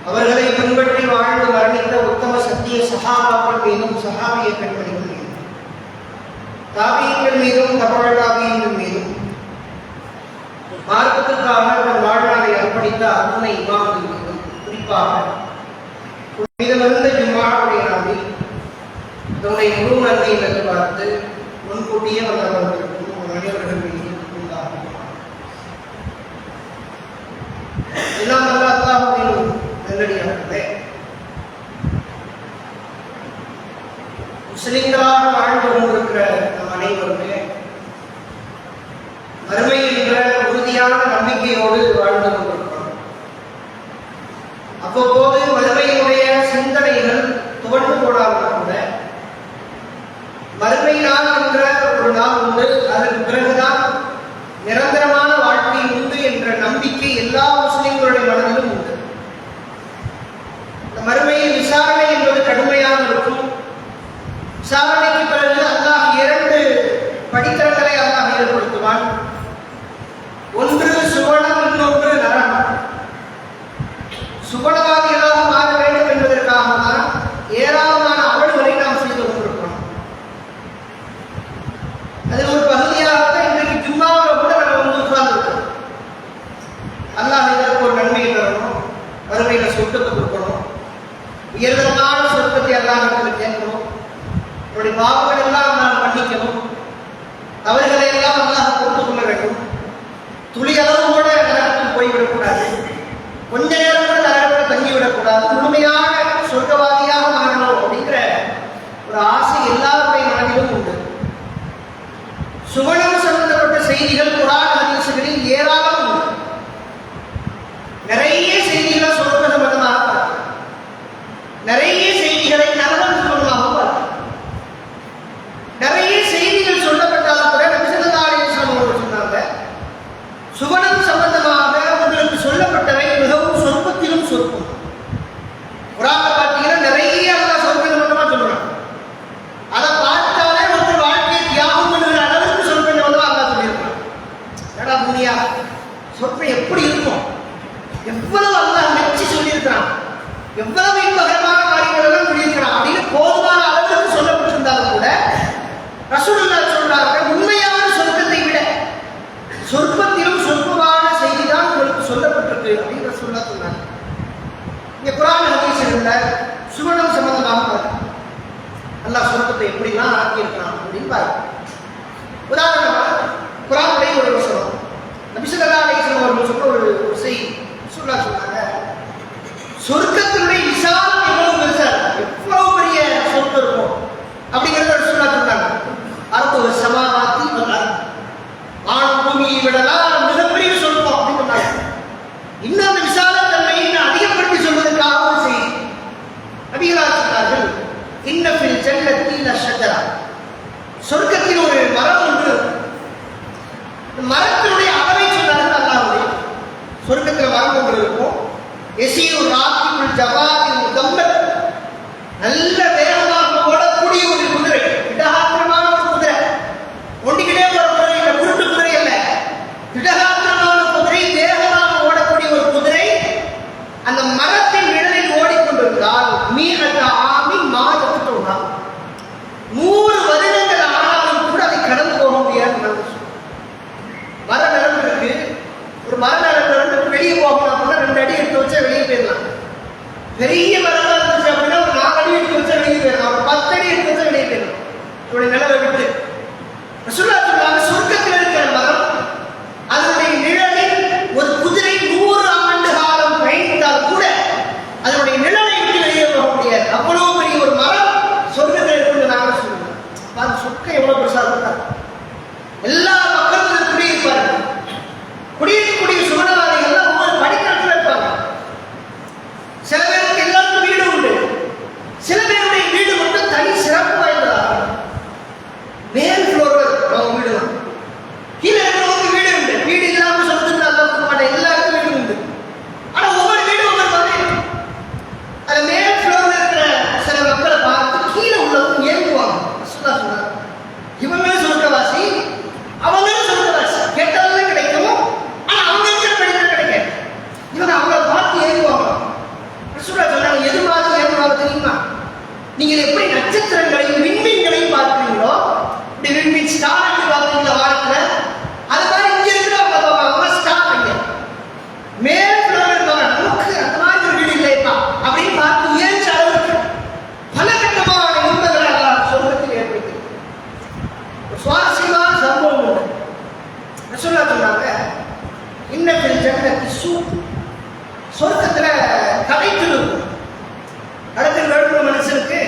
அவர்களை பின்பற்றி வாழ்ந்து மரணித்த உத்தம சத்திய சஹாபாக்கள் மீதும் சஹாபிய பெண்மணிகள் மீதும் தாபியங்கள் மீதும் தமிழ் தாபியங்கள் மீதும் மார்க்கத்துக்காக தன் வாழ்நாளை அர்ப்பணித்த அத்துணை இமாம்கள் மீதும் குறிப்பாக மீதமிருந்த ஜும்மாவுடைய நாளில் தன்னுடைய முழு நன்மையை எதிர்பார்த்து முன்கூட்டியே வந்தவர்களுக்கும் மனிதர்கள் மீது எல்லாம் அல்லாஹ்வின் நல்லடியார்களே, முஸ்லிம்களாக வாழ்ந்து கொண்டிருக்கிற நம் அனைவருமே மறுமை என்ற உறுதியான நம்பிக்கையோடு வாழ்ந்து கொண்டிருக்கிறோம். அவ்வப்போது மறுமையினுடைய சிந்தனைகள் துவண்டு போடாமல் கூட மறுமை நாள் என்ற ஒரு நாள் உண்டு, அதற்கு பிறகுதான் நிரந்தரமான வாழ்க்கை உண்டு என்ற நம்பிக்கை எல்லா முஸ்லிம்களுடைய மனதிலும் உண்டு. இந்த மறுமையில் விசாரணை என்பது கடுமையாக இருக்கும். விசாரணைக்கு பிறகு அல்லாஹ் 2 படித்தரங்களை அல்லாஹ் ஏற்படுத்துவான். ஒன்று சுவனம், இன்னொன்று நரகம். சுவனவாதிகளாக மாற வேண்டும் என்பதற்காக தான் ஏராளமான அமல்களை நாம் செய்து கொண்டிருக்கிறோம். அதில் ஒரு பகுதியாக இன்றைக்கு ஜும்மாவில் கூட நம்ம வந்து உட்கார்ந்துருக்கோம். அல்லாஹ் இதற்கு ஒரு நன்மையை தரணும், மறுமையில சொர்க்கத்தை கொடுக்கணும், உயர்தரமான சொர்க்கத்தை அல்லாஹ் கேட்கணும், நம்முடைய பாவங்கள் எல்லாம் நாம் மன்னிக்கணும், தவறுகளை எல்லாம் அல்லாஹ் பொறுத்துக் கொள்ள வேண்டும், துளி அளவு கூட நரகத்தில் போய்விடக்கூடாது, கொஞ்ச நேரம் கூட நரகத்தில் தங்கிவிடக்கூடாது, முழுமையாக சொர்க்கவாதியாக மாறணும் அப்படிங்கிற ஒரு ஆசை எல்லாருடைய மனதிலும் உண்டு. சுவனம் சம்பந்தப்பட்ட செய்திகள் குர்ஆன் ஹதீஸ்களில் ஏராளம் உண்டு. நிறைய செய்திகளை சொர்க்க சம்பந்தமாக பார்க்கலாம், நிறைய செய்திகளை நரகம் சம்பந்தமாக பார்க்கலாம். நிறைய செய்திகள் சொல்லப்பட்டாலும் கூட நபி ஸல்லல்லாஹு அலைஹி வஸல்லம் அவர்கள் சொன்னாங்க, சுவனம் சம்பந்தமாக உங்களுக்கு சொல்லப்பட்டவை மிகவும் சொற்பத்திலும் சொற்பம். குர்ஆன்ல பார்த்தீங்கன்னா நிறைய அல்லாஹ் சொர்க்க சம்பந்தமா சொல்றான். அதை பார்த்தாலே ஒரு வாழ்க்கையை தியாகம் பண்ணுகிற அளவுக்கு சொர்க்க சம்பந்தமா அல்லாஹ் சொல்லியிருக்கான். ஏடா துனியா சொர்க்கம் எப்படி இருக்கும், எவ்வளவு அல்லாஹ் மெச்சி சொல்லியிருக்கிறான், எவ்வளவு இன்பகரமான காரியங்கள் எல்லாம் சொல்லியிருக்கிறான் அப்படின்னு போதுமான அளவுக்கு சொல்லப்பட்டிருந்தாலும் கூட ரசூலுல்லாஹ் சொல்றாங்க, உண்மையான சொர்க்கத்தை விட சொற்பத்திலும் சொற்பமான செய்தி தான் உங்களுக்கு சொல்லப்பட்டிருக்கு அப்படின்னு ரசூலுல்லாஹ் சொன்னாங்க. இங்க குர்ஆன் ஹதீஸ்ல சுவனம் சம்பந்தமாக பாருங்க, அல்லாஹ் சொர்க்கத்தை எப்படிலாம் ஆக்கியிருக்கிறான் அப்படின்னு பாருங்க. உதாரணமா குர்ஆனுடைய ஒரு வசனம், நபி ஸல்லல்லாஹு அலைஹி வஸல்லம் அவர்கள் சொன்ன ஒரு செய்தி. ரசூலுல்லாஹ் சொன்னாங்க, சொர்க்கத்தினுடைய விசாலம் எவ்வளவு பெருசா இருக்கும், எவ்வளவு பெரிய சொர்க்கம் இருக்கும் அப்படிங்கிறத ரசூலுல்லாஹ் சொன்னாங்க. அர்து ஸமாவாத்தி வல் அர்த், வானம் பூமியை விடலாம் மிகப்பெரிய சொர்க்கம் அப்படின்னு சொன்னாங்க. இன்னும் அந்த விசாலத்தன்மையை அதிகப்படுத்தி சொல்வதற்காக ஒரு செய்தி நபிகளார் சொன்னார்கள், இன்ன ஃபில் ஜன்னத்தி லஷஜரா, சொர்க்கத்தில் ஒரு மரம் உண்டு, மரத்தினுடைய அளவை சொன்னார்கள் அல்லாஹ்வே. சொர்க்கத்தில் மரம் ஒன்று இருக்கும், எசியு ராக்கிபுல் ஜவாதில் முதம்மத், நல்ல வேகமாக ஓடக்கூடிய ஒரு குதிரை, திடகாத்திரமான ஒரு குதிரை, ஒண்டிக்கிட்டே போற குதிரை, இந்த குருட்டு குதிரை அல்ல, திடகாத்திரமான குதிரை, வேகமாக ஓடக்கூடிய ஒரு குதிரை. அந்த மரத்தின் நிழலில் ஓடிக்கொண்டிருந்தால் மீனத்த ஆமி மாதத்துக்கு 100 வருடங்கள் ஆனாலும் கூட அதை கடந்து போக முடியாது. மர நிலம் இருக்கு, ஒரு மர நிலம் வெளியே போகணும் அப்படின்னா 2 அடி எடுத்து வச்சா வெளியே போயிடலாம். பெரிய மரம் இருந்துச்சு அப்படின்னா ஒரு 4 அடி எடுத்து வச்சா வெளியே போயிடலாம், ஒரு 10 அடி எடுத்து வச்சா வெளியே போயிடலாம் இவருடைய நிலவை விட்டு. ரசூலுல்லாஹ் சொன்னாங்க, சொர்க்கத்தில் இருக்கிற மரம் அதனுடைய நிழலில் ஒரு குதிரை 100 ஆண்டு காலம் பயணித்தால் கூட அதனுடைய நிழலை விட்டு வெளியே போக முடியாது. அவ்வளவு பெரிய ஒரு மரம் சொர்க்கத்தில் இருக்கு. நாங்கள் சொல்லுவோம், அது சொர்க்கம் எவ்வளவு பெருசா இருக்கா, எல்லா மக்களும் குடியிருப்பார்கள். குடியிருக்கக்கூடிய சுவனவாதிகள் ஒவ்வொரு படிக்கட்டில் இருப்பாங்க. சில பேருக்கு எல்லாருக்கும் வீடு நீங்கள் எப்படி நட்சத்திரங்களையும் விண்மீன்களையும் பார்க்கிறீங்களோ, இப்படி விண்மீன் ஸ்டார் என்று பார்க்கிறீங்களா வானத்துல, அது மாதிரி இங்க இருக்கிறவங்க ஸ்டார் இங்க மேல இருந்தவங்க நமக்கு அந்த மாதிரி ஒரு வீடு இல்லைப்பா அப்படின்னு பார்த்து உயர்ச்ச அளவுக்கு பலகட்டமான இன்பங்களை எல்லாம் சொர்க்கத்தில் ஏற்படுத்தி சுவாரஸ்யமான சம்பவம் உண்டு. ரசூலுல்லாஹ் சொன்னாங்க, இன்னபில் ஜன்னத்தி சூக், சொர்க்கத்துல கடைத்தெரு இருக்கும். கடத்தல் வேணும் மனுஷனுக்கு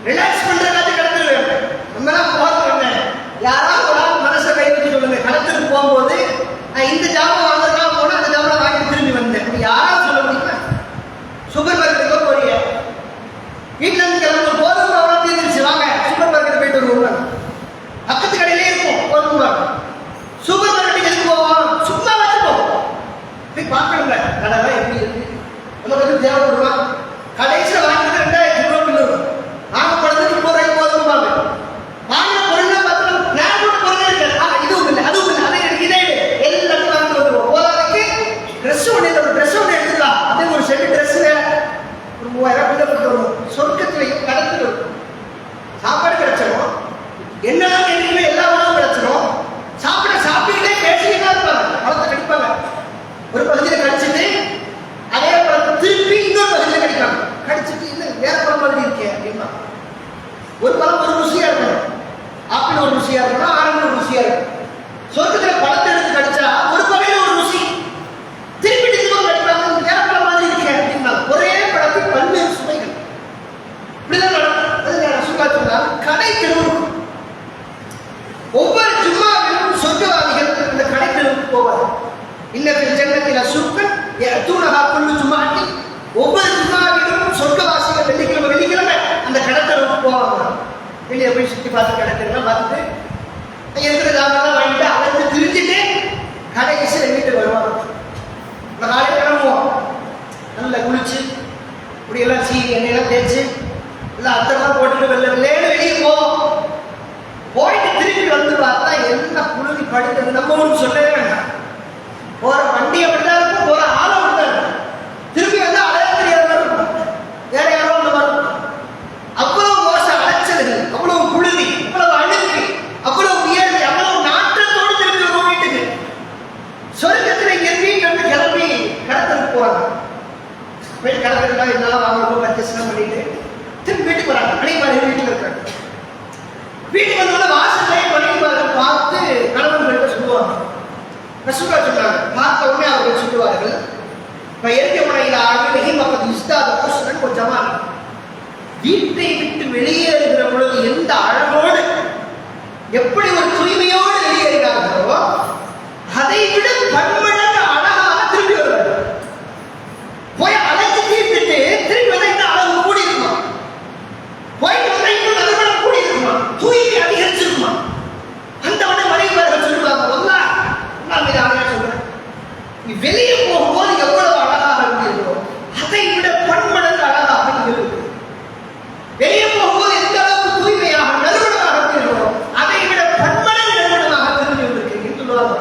ரிலாக்ஸ் பண்றதுக்காக கடத்தல் வேணும். நம்மளாம் போகிறோம், யாராவது ஒரு ஆள் மனசை கை வச்சு சொல்லுங்க, கடத்தலுக்கு போகும்போது நான் இந்த ஜாமான் வாங்குறதுக்காக போனா அந்த ஜாமான் வாங்கி திரும்பி வந்தேன், அப்படி யாராவது சொல்ல முடியுமா? சூப்பர் மார்க்கெட்டுக்கு போறீங்க, வீட்டுல இருந்து கிளம்பு போதும் அவ்வளோ தீர்ந்துருச்சு, வாங்க சூப்பர் மார்க்கெட் போயிட்டு வருவோம். பக்கத்து கடையிலே இருக்கும் போதும். சூப்பர் மார்க்கெட்டுக்கு எதுக்கு போவோம்? சும்மா வச்சுப்போம், போய் பார்க்கணுங்க கடை எப்படி இருக்கு, நமக்கு தேவைப்படுமா? கடைசியில் வாங்கிட்டு 2000 ரூபாய் பில்லு வரும். நாங்க படத்துக்கு 30 ரூபாய்க்கு போதும் வாங்க. வாங்கின பொருள்லாம் பார்த்தோம், நான் கூட பொருளே இருக்காது, இதுவும் இல்லை அதுவும் இல்லை, அதை எனக்கு இதே எல்லாத்தையும் வாங்கிட்டு வந்துடுவோம். போதாதுக்கு ட்ரெஸ் ஒன்று, ஒரு ட்ரெஸ் ஒன்று எடுத்துக்கலாம், அதே ஒரு செட்டு ட்ரெஸ் வேற ஒரு 3000 ரூபாய் பில்லு போட்டு வரும். சொர்க்கத்தில் கடத்தில் இருக்கும். சாப்பாடு கிடைச்சிடும், என்னெல்லாம் கேட்குறீங்களோ எல்லா உணவும் கிடைச்சிடும். சாப்பிட்டுக்கிட்டே பேசிக்கிட்டே இருப்பாங்க, பழத்தை கடிப்பாங்க. ஒரு பகுதியில் கடிச்சிட்டு அதே பழத்தை திருப்பி இன்னொரு பகுதியில் கடிப்பாங்க. கடிச்சிட்டு இன்னும் வேற பழம் மாதிரி இருக்கேன் அப்படின்னா, ஒரு பழம் ஒரு ருசியா இருக்கணும், ஆப்பிள் ஒரு ருசியா இருக்கணும், ஆரஞ்சு ஒரு ருசியா இருக்கணும். சொர்க்கத்தில் பழத்தை எடுத்து கடிச்சா ஒரு பகையில ஒரு ருசி, திருப்பி திரும்ப கடிப்பாங்க, வேற பழம் மாதிரி இருக்கேன் அப்படின்னா. ஒரே பழத்தில் பல்வேறு சுவைகள் இப்படிதான் நடக்கும். சுகாதார கடை தெருவுக்கும் ஒவ்வொரு ஜும்மாவிலும் சொர்க்கவாதிகள் இந்த கடை தெருவுக்கு போவார். இன்னபில் ஜன்னத்தில சுர்கன் யஅதூனஹா குல்லு ஜும்ஆத்தின், ஒவ்வொரு ஜும்மாவிலும் சொர்க்கவாசிகள் வெள்ளிக்கிழமை அந்த கடை தெருவுக்கு போவாங்க. வெளியே போய் சுற்றி பார்த்து கடை தெருலாம் பார்த்துட்டு இருக்கிற ஜாமெல்லாம் வாங்கிட்டு அழைத்து திரிஞ்சுட்டு கடைசியில் வீட்டுக்கு வருவாங்க. இந்த காலையில் கிளம்புவோம், நல்லா குளிச்சு இப்படியெல்லாம் சீனி எண்ணெயெல்லாம் தேய்ச்சி எல்லாம் அத்தெல்லாம் போட்டுட்டு வெள்ளைன்னு வெளியே போவோம். போயிட்டு திருப்பி வந்து பார்த்தா என்ன புழுதி படிக்கிறது, நம்ம ஊருக்கு சொல்லவே வேண்டாம். போற வண்டி அப்படிதான் இருக்கும், போற ஆள் அப்படிதான் இருக்கும். திருப்பி வந்து அலைய தெரியாத மாதிரி இருக்கும், வேற யாரோ ஒன்று வரும். அவ்வளவு மோச அலைச்சல்கள், அவ்வளவு புழுதி, அவ்வளவு அழுக்கு, அவ்வளவு உயர்வு, அவ்வளவு நாட்டத்தோடு திருப்பி வருவோம் வீட்டுக்கு. சொர்க்கத்தில் இங்கே வீட்டு வந்து கிளம்பி கடத்தலுக்கு போறாங்க. போயிட்டு கடத்தலாம் என்னெல்லாம் வாங்கணும் பர்ச்சேஸ்லாம் பண்ணிட்டு திருப்பி வீட்டுக்கு வராங்க. மனைவி வீட்டில் இருக்காங்க. வீட்டுக்கு வந்தோட வாசல்லையே மனைவிமார்கள் பார்த்து கணவன்கிட்ட சொல்லுவாங்க. ரசூலுல்லாஹ் சொன்னாங்க, பார்த்த உடனே அவர்கள் சொல்லுவார்கள், வீட்டை விட்டு வெளியேறுகிற பொழுது எந்த அழகோடு எப்படி ஒரு தூய்மையோடு வெளியேறுகிறார்களோ அதை விட பன்மடங்கு அழகாக திரும்பி வருவார்கள். போய் அழைச்சி தீர்த்துட்டு திரும்பி வந்தா இந்த அழகு கூடி இருக்குமா, போயிட்டு வந்தா இன்னும் நறுமணம் கூடி இருக்குமா, தூய்மை அதிகரிச்சிருக்குமா. அந்த உடனே மனைவிமார்கள் சொல்லுவாங்க, நான் இதை அழகா சொல்றேன், நீ வெளியே போகும்போது எவ்வளவு அழகாக இருந்தீர்களோ அதை விட பன்மடங்கு அழகாக இருக்கு. வெளியே போகும்போது எந்த அளவுக்கு தூய்மையாக நறுமணமாக இருந்தீர்களோ அதை விட பன்மடங்கு நறுமணமாக திரும்பி வந்திருக்கீங்க சொல்லுவாங்க.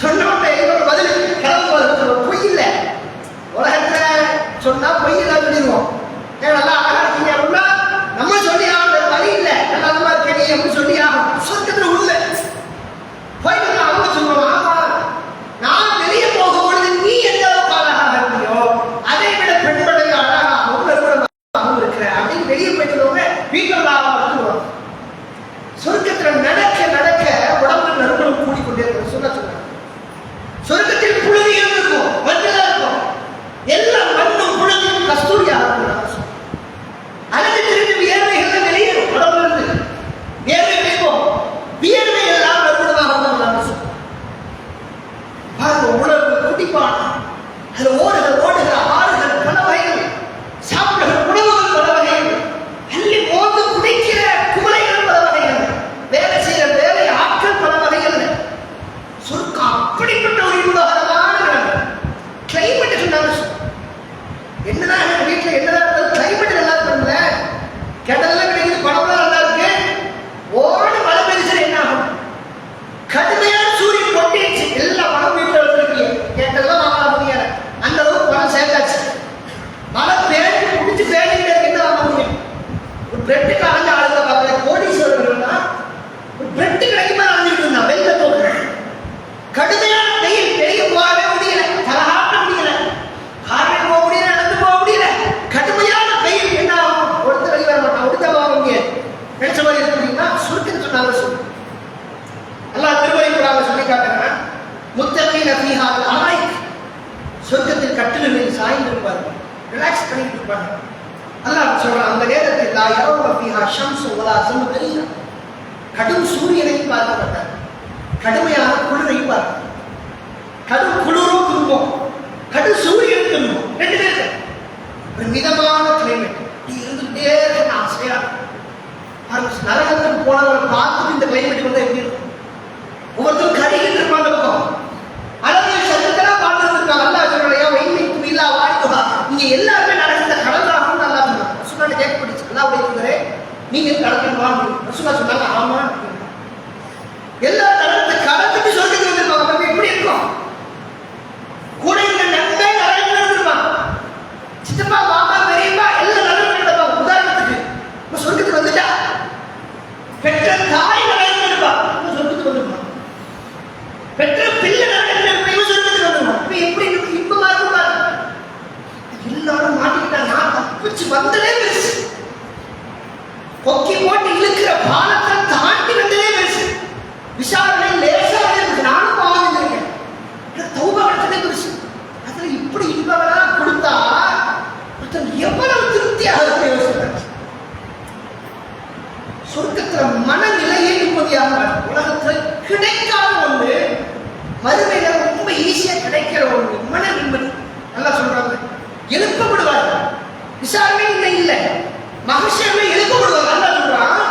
சொன்னவங்க என்னோட பதில் கிளம்பு பொய் இல்லை, உலகத்துல சொன்னா பொய் தான் சொல்லிடுவோம். நல்லா அழகா இருக்கீங்க அப்படின்னா நம்ம சொல்லி ஆகணும், வழி இல்லை, நல்லா இருக்கீங்க அப்படின்னு சொல்லி ஆகணும். சொர்க்கத்துல உள்ள போயிட்டு அவங்க சொல்லுவோம், ஆமா நான் வெளியே போகும்பொழுது நீ எந்த அளவுக்கு அழகாக இருக்கியோ அதை விட பெண்மடங்கு அழகாகவும் நறுமணமாகவும் இருக்கிற அப்படின்னு வெளியே போயிட்டு வீட்டில் வருவோம். சொர்க்கத்துல நடக்க நடக்க உடம்புல நறுமணம் கூடிக்கொண்டே இருக்கும். சொன்னாங்க சொர்க்கத்தில் புழுதியும் இருக்கும், மண்ணெல்லாம் இருக்கும், எல்லாம் மண்ணும் புழுதியும் கஸ்தூரியாக இருக்கும். இருப்பாரு, ரிலாக்ஸ் பண்ணிட்டு இருப்பாங்க. அல்லாஹ் சொல்றான், அந்த நேரத்தில் லா யரௌன ஃபீஹா ஷம்ஸு வலா ஸம்ஹரீரா, கடும் சூரியனையும் பார்க்க மாட்டார், கடுமையான குளிரையும் பார்க்க, கடும் குளிரும் துன்பம், கடும் சூரியன் துன்பம், ரெண்டு பேருக்கு ஒரு மிதமான கிளைமேட் இருந்துகிட்டே இருக்க ஆசையா. நரகத்துக்கு போனவரை பார்த்துட்டு இந்த கிளைமேட் வந்து எப்படி இருக்கும்? ஒவ்வொருத்தரும் கருகிட்டு இருப்பாங்க பக்கம், அளவு சத்தத்தெல்லாம் பார்த்துட்டு இருக்காங்க. அல்லாஹ் சொல்றலையா வைமைக்கும் இல்லா வாய்ப்புகா, நீங்க எல்லாருமே நடக்கிற கடந்தாகணும் நல்லா சொன்னாங்க. ரசூலுல்லாஹ் கேட்கப்பட்டுச்சு, அல்லாஹ்வுடைய தூதரே நீங்க கடந்துமா? ரசூலுல்லாஹ் சொன்னாங்க ஆமா. எல்லா நடந்து கடந்துட்டு சொல்லிட்டு வந்திருப்பாங்க. எப்படி இருக்கும்? கூட இந்த நன்மை நரகத்தில் இருந்திருப்பாங்க, சித்தப்பா மாமா பெரியப்பா எல்லாம் நரகத்தில் இருப்பாங்க. உதாரணத்துக்கு இப்ப சொர்க்கத்துக்கு வந்துட்டா பெற்ற தாய் நரகத்தில் இருப்பா, சொர்க்கத்துக்கு வந்துருப்பாங்க. பெற்ற பிள்ளை நரகத்தில் இருப்பா, சொர்க்கத்துக்கு வந்துருப்பாங்க. இப்ப எப்படி இன்பமா இருக்கும் பாருங்க. எல்லாரும் மாட்டிக்கிட்டாங்க, நான் தப்பிச்சு வந்ததே பெருசு, கொக்கி போட்டு இழுக்கிற பாலத்தை தாண்டி வந்ததே பெருசு, விசாரணை லேசாக இருக்கு, நானும் பாவம் தௌபா எடுத்ததே பெருசு. அதுல இப்படி இன்பமெல்லாம் கொடுத்தா எவ்வளவு திருப்தியாக யோசிக்கிறாங்க. சொர்க்கத்துல மனநிலையே நிம்மதியாக, உலகத்துல கிடைக்காத ஒன்று மறுமையில ரொம்ப ஈஸியா கிடைக்கிற ஒன்று மன நிம்மதி. நல்லா சொல்றாங்க, எழுப்பப்படுவார்கள், விசாரணை இன்னும் இல்லை, மகிழ்ச்சியாவே எழுப்பப்படுவாங்க. நல்லா சொல்றான்,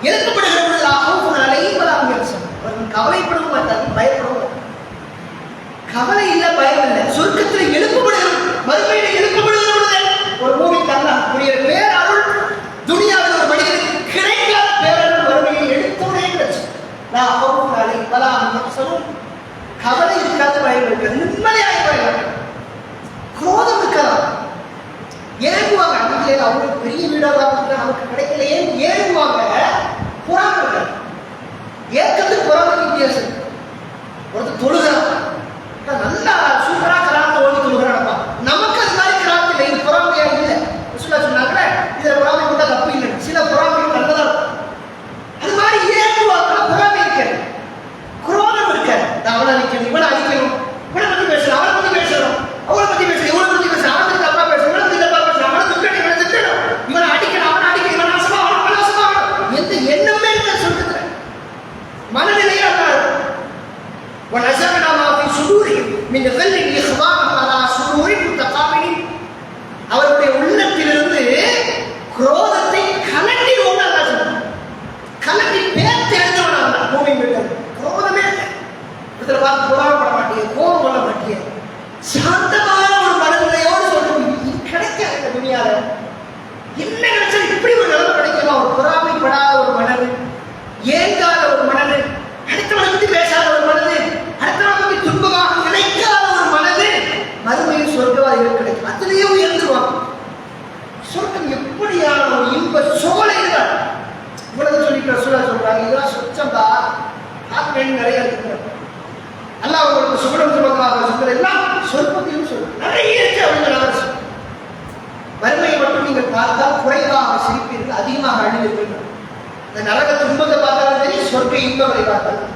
எழுப்பப்படுகிற பொழுது அவர்கள் கவலைப்படவும் மாட்டார்கள், பயப்படவும். கவலை இல்ல, பயம் இல்லை. சொர்க்கத்தில் எழுப்பப்படுகிற மறுமையில எழுப்பப்படுகிற ஒரு மூவிக்கு அல்லாஹ் புரிய பேரருள் துனியாவில் ஒரு மனிதனுக்கு கிடைக்காத பேரருள் மறுமையை எடுத்தோடே கிடைச்சு. கவலை இருக்காது, பயம் இருக்காது, நிம்மதியாக இருப்பாங்க, குரோதம் இருக்கலாம், ஏறுவாங்க. அன்றைய அவங்களுக்கு பெரிய வீடாக நமக்கு கிடைக்கல, ஏறுவாங்க. புறாங்க ஏற்கனவே புறாம வித்தியாசம். ஒருத்தர் தொழுகிறான், நல்லா சூப்பரா கிராமத்தை ஓடி தொழுகிறானப்பா, நமக்கு அது மாதிரி கிராமம் இல்லை, இது பொறாமையா இல்லை. சொன்னாங்க இதுல பொறாமை கொண்டா தப்பு இல்லை, சில பொறாமைகள் நல்லதா இருக்கும். அது மாதிரி ஏற்றுவாங்க, பொறாமை இருக்காது, குரோதம் இருக்காது. அவனை அழிக்கணும், இவனை அழிக்கணும், இவனை பத்தி பேசணும், அவனை பத்தி பேசணும், அவளை பத்தி பேசணும், இவனை பத்தி பேசணும், அவனை பத்தி தப்பா பேசணும், இவனை பத்தி தப்பா பேசணும், அவனை திட்டணும், இவனை திட்டணும், இவனை அடிக்கணும், அவனை அடிக்கணும், இவன் நாசமா அவன் நாசமா ஆகணும், எந்த எண்ணமே இருக்க சொல்றதுல மனநிலையா இருக்கும். ونزعنا ما في صدورهم من غل إخوانا على سرور متقابلين. அவருடைய உள்ளத்திலிருந்து குரோதத்தை கலட்டிடுவோம். கலட்டி பேர்த்து எழுதுவாங்க. மூவிங் விட்டது குரோதமே இதில் பார்த்து புறாமப்பட மாட்டேங்க, கோபம் கொள்ள மாட்டேங்க, சாந்தமான ஒரு மனநிலையோடு சொல்லுவோம். இது கிடைக்காது இந்த துணியால. என்ன கிடைச்சா இப்படி ஒரு நிலைமை கிடைக்குமா? ஒரு பொறாமைப்படாத ஒரு மனது, ஏங்காத ஒரு மனது, அடுத்தவனை பத்தி பேசாத ஒரு மனது, அடுத்தவனை பத்தி துன்பமாக நினைக்காத ஒரு மனது, மறுமையில் சொர்க்கவாதிகள் கிடைக்கும். அதிலேயே உயர்ந்துருவாங்க. சொர்க்கம் எப்படியான ஒரு இன்ப சோலைகள். இவ்வளவு சொல்லிக்கிற சொல்றாங்க, இதெல்லாம் சொச்சம்பா ஆத்மேன் நிறைய இருக்கிறாங்க. அல்லாஹ் உங்களுக்கு சுகடம் சொல்லுவாங்க, சொல்றது எல்லாம் சொர்க்கத்திலும் சொல்லுங்க நிறைய இருக்கு அப்படின்னு. வறுமையை மட்டும் நீங்கள் பார்த்தால் குறைவாக சிரிப்பீர்கள், அதிகமாக அழுவீர்கள். இந்த நரக துன்பத்தை பார்த்தாலும் சரி, சொர்க்க இன்பங்களை பார்த்தாலும்.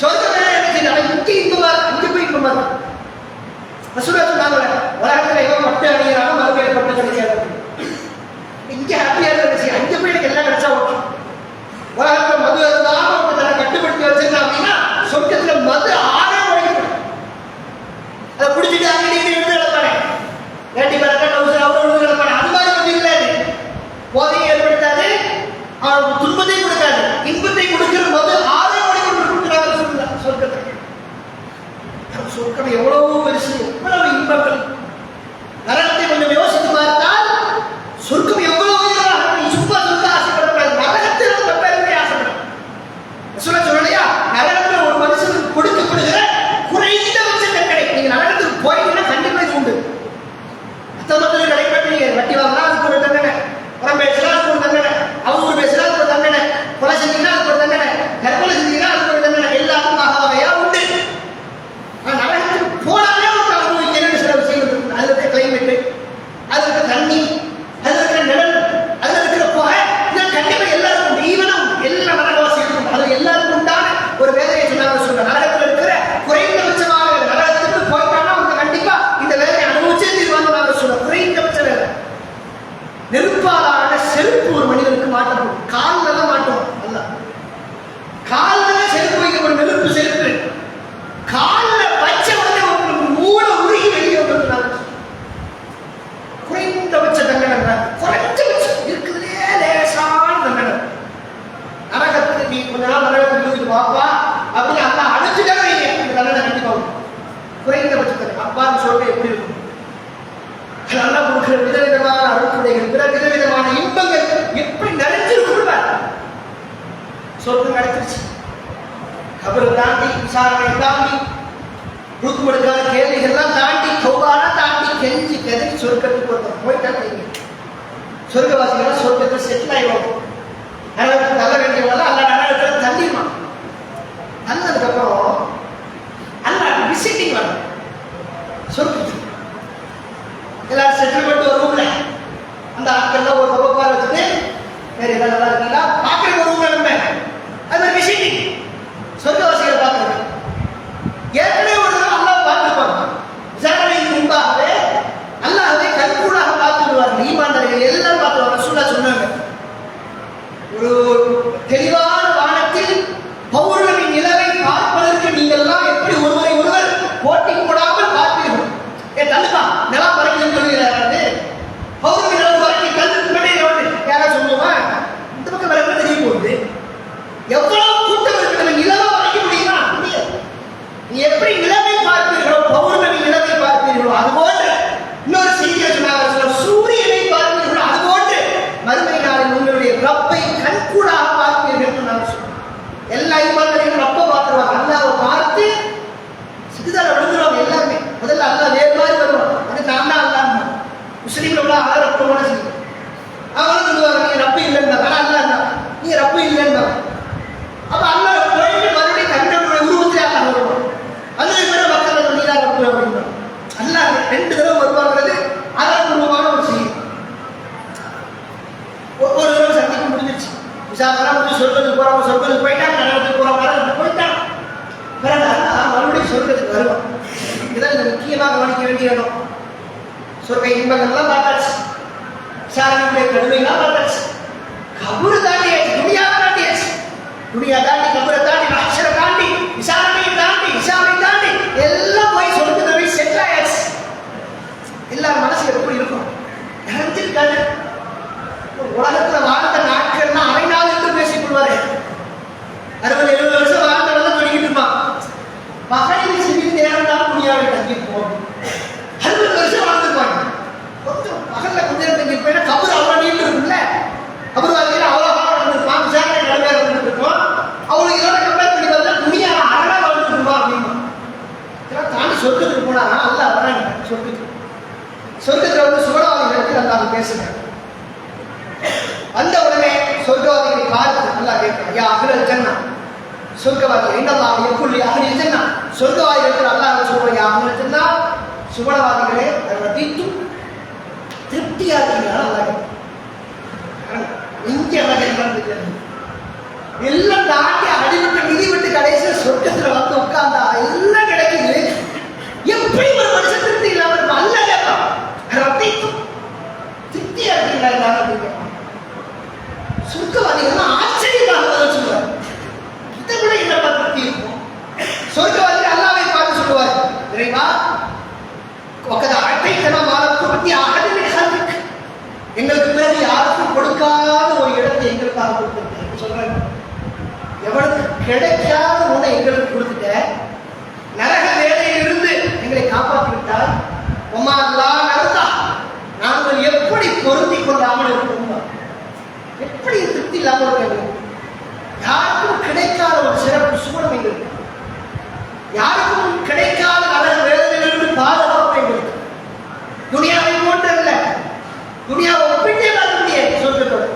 சொர்க்க எனக்கு முக்கிய இன்பமா இங்க போய் இன்பமா இருக்கு. சொன்னாங்களே உலகத்துல எவன் பட்டு அணிகிறாங்க, மறுபடியும் பட்டு கிடைக்காது. இங்க ஹாப்பியா இருந்துச்சு, அங்க போய் எனக்கு எல்லாம் கிடைச்சா ஓகே. உலகத்துல மது இருந்தாலும் தன்னை கட்டுப்படுத்தி வச்சிருந்தா அப்படின்னா, சொர்க்கத்துல மது ஆறே உடைக்கப்படும். அதை பிடிச்சிட்டு அங்கே எடுத்து கிடப்பானே, வேட்டி பறக்க டவுசர் அவரோடு கிடப்பானே, அது மாதிரி கொஞ்சம் இல்லை. போதையை ஏற்படுத்தாது, அவனுக்கு துன்பத்தை கொடுக்காது, இன்பத்தை கொடுக்கிற மது ஆறே உடைக்கப்பட்டு கொடுக்கிறாங்க சொர்க்கத்துக்கு. சொர்க்கம் எவ்வளவு பெருசு, எவ்வளவு இன்பங்கள். விதவிதமான அருட்குடைகள், பிற விதவிதமான இன்பங்கள் எப்படி நிறைஞ்சிருக்கும். சொர்க்கம் கிடைச்சிருச்சு. கபரை தாண்டி, விசாரணை தாண்டி, ருக்குமடுக்கான கேள்விகள்லாம் தாண்டி, கௌபான தாண்டி, கெஞ்சி கதறி சொர்க்கத்துக்கு ஒருத்தர் போயிட்டாங்க. சொர்க்கவாசிகள் சொர்க்கத்தை செட்டில் ஆயிடுவாங்க. நரகத்துக்கு தள்ள வேண்டியவங்க அல்ல நரகத்தில் தள்ளிடுமா. தள்ளதுக்கப்புறம் அல்ல விசிட்டிங் வரும் சொர்க்கத்துக்கு. எல்லாரும் செட்டில்மெண்ட் ஒரு ரூம்ல அந்த ஆட்கள்லாம் ஒரு உட்கார வச்சுட்டு வேற ஏதாவது நல்லா இருக்கீங்களா பார்க்குற ஒரு ரூம்ல நம்ம அது மாதிரி விசிட்டிங் சொர்க்கவாசிகளை பார்க்குறது. ஏற்கனவே ஒரு தடவை அல்லாஹ் பார்த்துருப்பாங்க. விசாரணைக்கு முன்பாகவே அல்லாஹ்வை கண்கூடாக பார்த்துடுவார்கள். ஈமான்தாரிகள் எல்லாம் பார்த்துருவாங்க. ரசூலுல்லாஹ் சொன்னாங்க, ஒரு தெளிவான வானத்தில் பௌர்ணமி நிலவை பார்ப்பதற்கு நீங்கள் எல்லாம் எப்படி ஒருவரை ஒருவர் போட்டி போடாமல் பார்ப்பீர்கள். தள்ளுப்பா நிலம் வரைக்கும் சொல்லுகிறாரு. பௌர்ணமி நிலம் வரைக்கும் கல்லுக்கு முன்னாடி யாராவது சொல்லுவான், இந்த பக்கம் வரைக்கும் தெரிய போகுது. எவ்வளவு கூட்டம் இருக்கிற நிலவை வரைக்கும் முடியுமா? முடியாது. நீ எப்படி நிலவை பார்ப்பீர்களோ, பௌர்ணமி நிலவை பார்ப்பீர்களோ, அதுபோன்று இன்னொரு செய்தியை சொன்னாங்க, சூரியனை பார்ப்பீர்களோ அதுபோன்று மறுமை நாளில் உங்களுடைய ரப்பை கண்கூடாக பார்ப்பீர்கள். எல்லா இமான்களையும் ரப்ப பார்த்துருவாங்க. அல்லாஹ்வை பார்த்து சிறுதார விழுந்துருவாங்க எல்லாருமே. முதல்ல அல்லாஹ் வேறு மாதிரி வருவாங்க. அது நான் தான் அல்லாஹ். முஸ்லீம்ல உள்ள ஆள ரப்பமான செய்தி அவங்களும் சொல்லுவாங்க, நீ ரப்பு இல்லைன்னா. ஆனால் அல்லாஹ் நீ ரப்பு இல்லைன்னா அப்ப அல்லாஹ் போயிட்டு மறுபடியும் தன்னுடைய உருவத்திலே அல்லாஹ் வருவான். அது பேர மக்கள் நீதான் ரப்பு அப்படின்னா அல்லாஹ் 2 தடவை வருவாங்கிறது அகப்பூர்வமான ஒரு செய்தி. ஒரு தடவை சந்திப்பு முடிஞ்சிருச்சு. விசாரணை முடிஞ்சு சொர்க்கத்துக்கு போறவங்க சொர்க்கத்துக்கு போயிட்டாங்க, நரகத்துக்கு போறவங்க போயிட்டாங்க. பிறகு அல்லாஹ் மறுபடியும் சொர்க்கத்துக்கு வருவான். இதெல்லாம் முக்கியமாக கவனிக்க வேண்டிய இடம். சொர்க்க இன்பங்கள்லாம் பார்த்தாச்சு, விசாரணையுடைய கடுமையெல்லாம் பார்த்தாச்சு. கபூரை தாண்டியாச்சு, துனியாவை தாண்டியாச்சு. துனியா தாண்டி, கபூரை தாண்டி, மஹ்ஷரை தாண்டி, விசாரணையை தாண்டி, இஷாவை தாண்டி எல்லாம் போய் சொர்க்கத்தை போய் செட்டில் ஆயாச்சு. எல்லாரும் மனசு எப்படி இருக்கும்? நிறைஞ்சிருக்காது. உலகத்துல வாழ்ந்த நாட்கள்லாம் அரை நாள் என்று பேசிக் கொள்வாரு. 60-70 வருஷம் வாழ்ந்தவங்க சொல்லிக்கிட்டு இருப்பான். மகளிர் சிறிது நேரம் தான் துணியாவை தங்கிப்போம். 60 வருஷம் வாழ்ந்துருப்பாங்க. கொஞ்சம் பகல்ல கொஞ்ச நேரம் தங்கி போயினா கபர் அவ்வளவு நீண்டு இருக்குல்ல. கபர் வாழ்க்கையில அவ்வளவு வாழ்ந்துருப்பான். விசாரணை நிலைமையா இருந்துருக்கோம். அவங்களுக்கு இதோட கம்பேர் பண்ணி பார்த்தா துணியா அழகா வாழ்ந்துட்டு இருப்பான் அப்படின்னா இதெல்லாம் தாண்டி சொர்க்கத்துக்கு போனா அல்லாஹ் வராங்க. சொர்க்கத்துல வந்து சுவனவாதிகளுக்கு அல்லாஹ் பேசுறாங்க. அந்த உடனே சொர்க்கவாதிகளை பார்த்து அல்லாஹ் கேட்கிறான், யா அஹ்லல் ஜன்னா, சொர்க்கவாதி இன்னல்லாஹ் யகுல் அஹ்லில் ஜன்னா, சொர்க்கவாதிகளுக்கு அல்லாஹ் சொல்றான், யா அஹ்லல் ஜன்னா, சுவனவாதிகளே ரதீத்து, திருப்தியா இருக்கீங்களா? அல்லாஹ் இங்க எல்லாம் தாண்டி அடிவிட்டு மிதிவிட்டு கடைசியில் சொர்க்கத்துல வந்து உட்கார்ந்தா எல்லாம் கிடைக்குது. எப்படி ஒரு மனுஷன் திருப்தி இல்லாம இருக்கும்? அல்ல கேட்பான், ரதீத்து, திருப்தியா இருக்கீங்களா எல்லாரும் அப்படின்னு. சொர்க்கவாதிகள் ஆச்சரியமாக பதில் சொல்லுவார். இதை விட என்ன பத்தி இருக்கும்? சொர்க்கவாதிகள் அல்லாஹ்வை பார்த்து சொல்லுவார், இறைவா ஒக்கத அட்டைத்தன மாலத்து பத்தி ஆகவே ஹல்க், எங்களுக்கு பிறகு யாருக்கும் கொடுக்காத ஒரு இடத்தை எங்களுக்காக கொடுத்துருக்கேன் சொல்றாங்க. எவனுக்கு கிடைக்காத ஒன்றை எங்களுக்கு கொடுத்துட்ட, நரக வேலையிலிருந்து எங்களை காப்பாற்றி விட்டால் உமா அல்லா நடந்தா நாங்கள் எப்படி பொருந்திக் கொள்ளாமல் இருக்கோம்? எப்படி திருப்தி இல்லாமல் இருக்காங்க? யாருக்கும் கிடைக்காத ஒரு சிறப்பு சுவனம் எங்களுக்கு, யாருக்கும் கிடைக்காத நரக வேதனையிலிருந்து பாதுகாப்பு எங்களுக்கு. துனியாவை போன்று அல்ல, துனியாவை ஒப்பிட்டே பார்க்க முடியாது. சொல்றதோட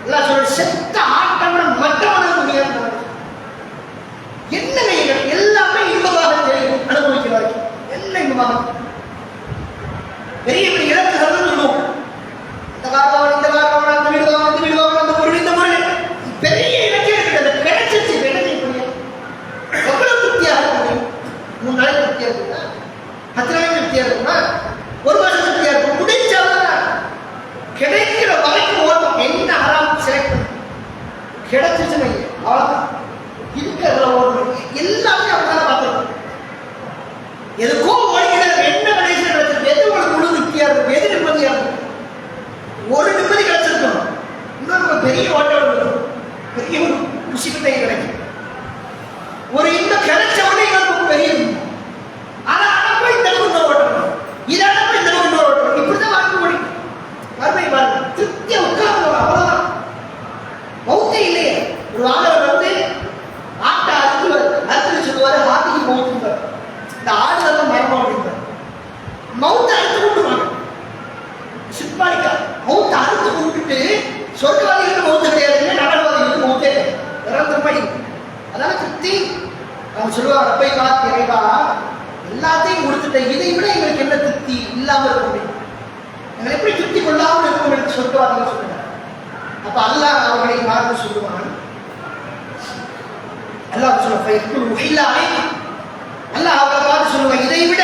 எல்லாம் சொல்ற செத்த ஆட்டம் மற்றவன துனியா என்ன எல்லாமே இன்பமாக தெரியும். அனுபவிக்கிறார்கள் எல்லாம் இன்பமாக பெரிய பெரிய இலக்குகள் சொல்லுவோம். இந்த காரணம் இந்த காரணம் அந்த வீடு வாங்க அந்த வீடு வாங்க அந்த பொருள் இந்த பொருள் பெரிய இலக்கே இருக்கிறது. கிடைச்சிருச்சு கிடைச்சி முடியும். எவ்வளவு திருப்தியாக இருக்கும்? 3 நாளைக்கு திருப்தியா இருக்குன்னா, 10 நாளைக்கு திருப்தியா இருக்குன்னா, 1 மாசம் திருப்தியா இருக்கும். முடிச்சாதான் கிடைக்கிற வரைக்கும் ஓட்டம். என்ன ஹராம் செலக்ட் கிடைச்சிச்சுன்னு அவ்வளவுதான் இருக்கிறதுல ஓட்டம். எல்லாமே அப்படிதான் பார்த்துருக்கோம். எதுக்கோ ஓடிக்கிறது என்ன கடைசி கிடைச்சிருக்கு? எது உங்களுக்கு முழு திருப்தியா இருக்கும்? எது நிம்மதியா இருக்கும்? ஒரு நிம்மதி கிடைச்சிருக்கணும். இன்னொரு பெரிய ஓட்டம் இருக்கும், பெரிய ஒரு குஷிப்பட்டை கிடைக்கும். ஒரு இன்பம் கிடைச்ச உடனே இன்னொரு பெரிய ஆனா அடப்ப இந்த ஓட்டணும், இதை அடப்ப இந்த ஓட்டணும். இப்படிதான் வாழ்க்கை முடியும். நாங்கள் எப்படி திருப்தி கொள்ளாமல் இருக்கும் என்று சொர்க்கவாதிகள் சொல்லுகிறார். அப்ப அல்லாஹ் அவர்களை பார்த்து சொல்லுவான், அல்லாஹ் சொல்லுவான், அல்லாஹ் அவரை பார்த்து சொல்லுவான், இதை விட